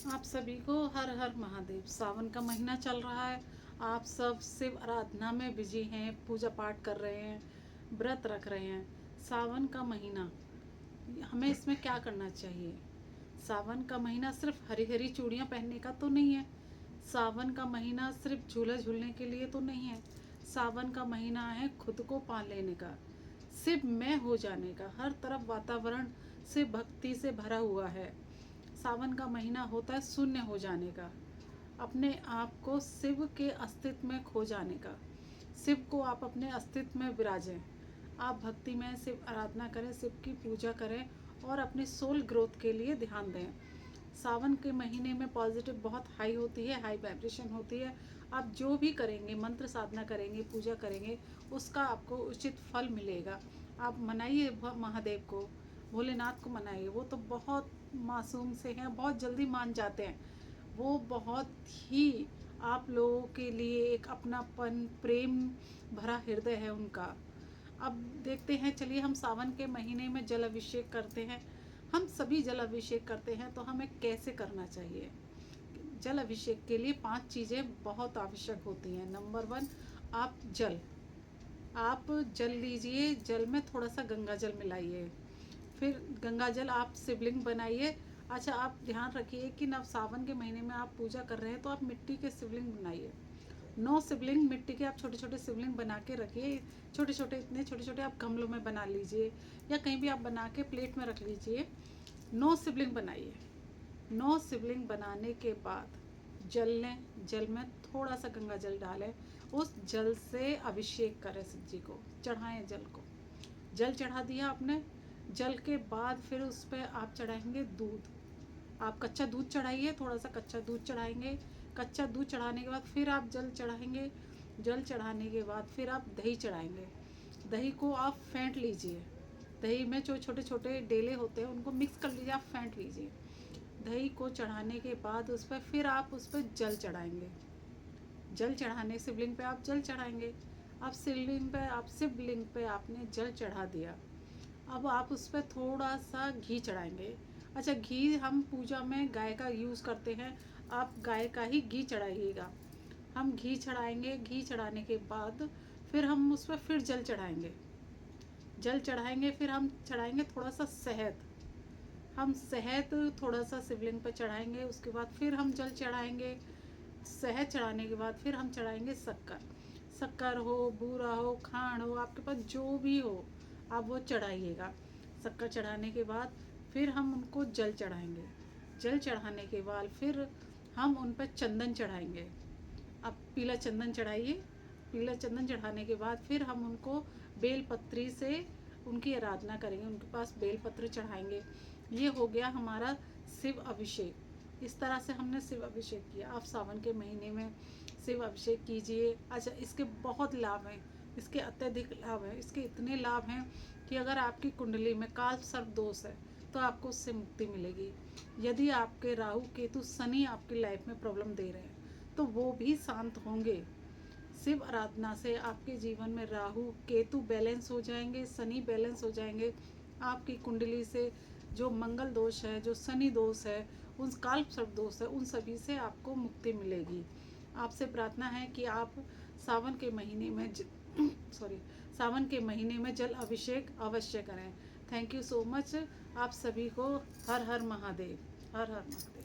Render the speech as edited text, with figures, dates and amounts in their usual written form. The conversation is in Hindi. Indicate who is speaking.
Speaker 1: आप सभी को हर हर महादेव। सावन का महीना चल रहा है। आप सब शिव आराधना में बिजी हैं, पूजा पाठ कर रहे हैं, व्रत रख रहे हैं। सावन का महीना, हमें इसमें क्या करना चाहिए? सावन का महीना सिर्फ हरी हरी चूड़ियाँ पहनने का तो नहीं है। सावन का महीना सिर्फ झूला झूलने के लिए तो नहीं है। सावन का महीना है खुद को पा लेने का, शिव में हो जाने का। हर तरफ वातावरण शिव भक्ति से भरा हुआ है। सावन का महीना होता है शून्य हो जाने का, अपने आप को शिव के अस्तित्व में खो जाने का। शिव को आप अपने अस्तित्व में विराजें। आप भक्ति में शिव आराधना करें, शिव की पूजा करें और अपनी सोल ग्रोथ के लिए ध्यान दें। सावन के महीने में पॉजिटिव बहुत हाई होती है, हाई वाइब्रेशन होती है। आप जो भी करेंगे, मंत्र साधना करेंगे, पूजा करेंगे, उसका आपको उचित फल मिलेगा। आप मनाइए महादेव को, भोलेनाथ को मनाइए। वो तो बहुत मासूम से हैं, बहुत जल्दी मान जाते हैं। वो बहुत ही आप लोगों के लिए एक अपनापन, प्रेम भरा हृदय है उनका। अब देखते हैं, चलिए हम सावन के महीने में जल अभिषेक करते हैं। हम सभी जल अभिषेक करते हैं, तो हमें कैसे करना चाहिए? जल अभिषेक के लिए 5 चीज़ें बहुत आवश्यक होती हैं। नंबर 1, आप जल लीजिए, जल में थोड़ा सा गंगा जल मिलाइए। फिर गंगा जल आप शिवलिंग बनाइए। अच्छा, आप ध्यान रखिए कि ना, सावन के महीने में आप पूजा कर रहे हैं तो आप मिट्टी के शिवलिंग बनाइए। 9 शिवलिंग मिट्टी के आप छोटे छोटे शिवलिंग बना के रखिए। छोटे छोटे, इतने छोटे छोटे आप गमलों में बना लीजिए या कहीं भी आप बना के प्लेट में रख लीजिए। 9 शिवलिंग बनाइए। 9 शिवलिंग बनाने के बाद जल लें, जल में थोड़ा सा गंगा जल डालें। उस जल से अभिषेक करें, शिव जी को चढ़ाएं जल को। जल चढ़ा दिया आपने, जल के बाद फिर उस पर आप चढ़ाएंगे दूध। आप कच्चा दूध चढ़ाइए, थोड़ा सा कच्चा दूध चढ़ाएंगे। कच्चा दूध चढ़ाने के बाद फिर आप जल चढ़ाएंगे। जल चढ़ाने के बाद फिर आप दही चढ़ाएंगे। दही को आप फेंट लीजिए। दही में जो छोटे छोटे डेले होते हैं उनको मिक्स कर लीजिए, आप फेंट लीजिए। दही को चढ़ाने के बाद उस पर फिर आप उस पर जल चढ़ाएंगे। जल चढ़ाने, शिवलिंग पे आप जल चढ़ाएंगे। शिवलिंग पे आपने जल चढ़ा दिया। अब आप उस पर थोड़ा सा घी चढ़ाएंगे। अच्छा, घी हम पूजा में गाय का यूज़ करते हैं, आप गाय का ही घी चढ़ाइएगा। हम घी चढ़ाएंगे। घी चढ़ाने के बाद फिर हम उस पर फिर जल चढ़ाएंगे। जल चढ़ाएंगे, फिर हम चढ़ाएंगे थोड़ा सा शहद। हम शहद थोड़ा सा शिवलिंग पर चढ़ाएंगे। उसके बाद फिर हम जल चढ़ाएंगे। शहद चढ़ाने के बाद फिर हम चढ़ाएंगे शक्कर। शक्कर हो, बूरा हो, खांड हो, आपके पास जो भी हो आप वो चढ़ाइएगा। शक्कर चढ़ाने के बाद फिर हम उनको जल चढ़ाएंगे। जल चढ़ाने के बाद फिर हम उन पर चंदन चढ़ाएंगे। आप पीला चंदन चढ़ाइए। पीला चंदन चढ़ाने के बाद फिर हम उनको बेलपत्री से उनकी आराधना करेंगे, उनके पास बेलपत्र चढ़ाएंगे। ये हो गया हमारा शिव अभिषेक। इस तरह से हमने शिव अभिषेक किया। आप सावन के महीने में शिव अभिषेक कीजिए। अच्छा, इसके बहुत लाभ हैं, इसके अत्यधिक लाभ हैं। इसके इतने लाभ हैं कि अगर आपकी कुंडली में काल सर्प दोष है तो आपको उससे मुक्ति मिलेगी। यदि आपके राहु केतु शनि आपकी लाइफ में प्रॉब्लम दे रहे हैं तो वो भी शांत होंगे। शिव आराधना से आपके जीवन में राहु केतु बैलेंस हो जाएंगे, शनि बैलेंस हो जाएंगे। आपकी कुंडली से जो मंगल दोष है, जो शनि दोष है, उन काल सर्प दोष है, उन सभी से आपको मुक्ति मिलेगी। आपसे प्रार्थना है कि आप सावन के महीने में सॉरी सावन के महीने में जल अभिषेक अवश्य करें। Thank you so much. आप सभी को हर हर महादेव। हर हर महादेव।